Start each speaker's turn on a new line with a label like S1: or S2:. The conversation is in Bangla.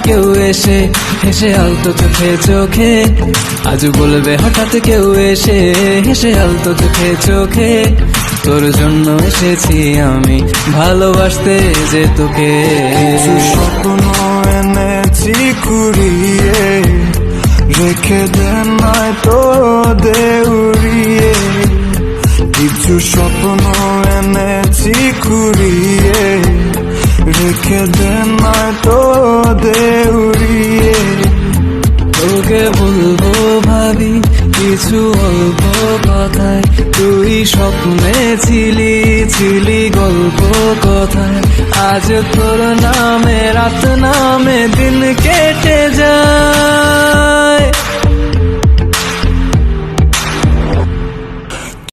S1: কেউ এসে হেসে আলতো চোখে চোখে, আজ বলবে হঠাৎ কেউ এসে হেসে আলতো চোখে চোখে, তোর জন্য এসেছি আমি ভালোবাসতে যে তোকে।
S2: কিছু স্বপ্ন এনেছি কুড়িয়ে, রেখে দে নয়তো দেউড়িয়ে। কিছু স্বপ্ন এনেছি কুড়িয়ে, রেখে দে নয়তো দেউড়িয়ে।
S1: তোকে বলবো ভাবি কিছু অল্প কথায়, তুই স্বপ্নে ছিলি ছিলি গল্প কথায়, আজ তোর নামে রাত নামে দিন কেটে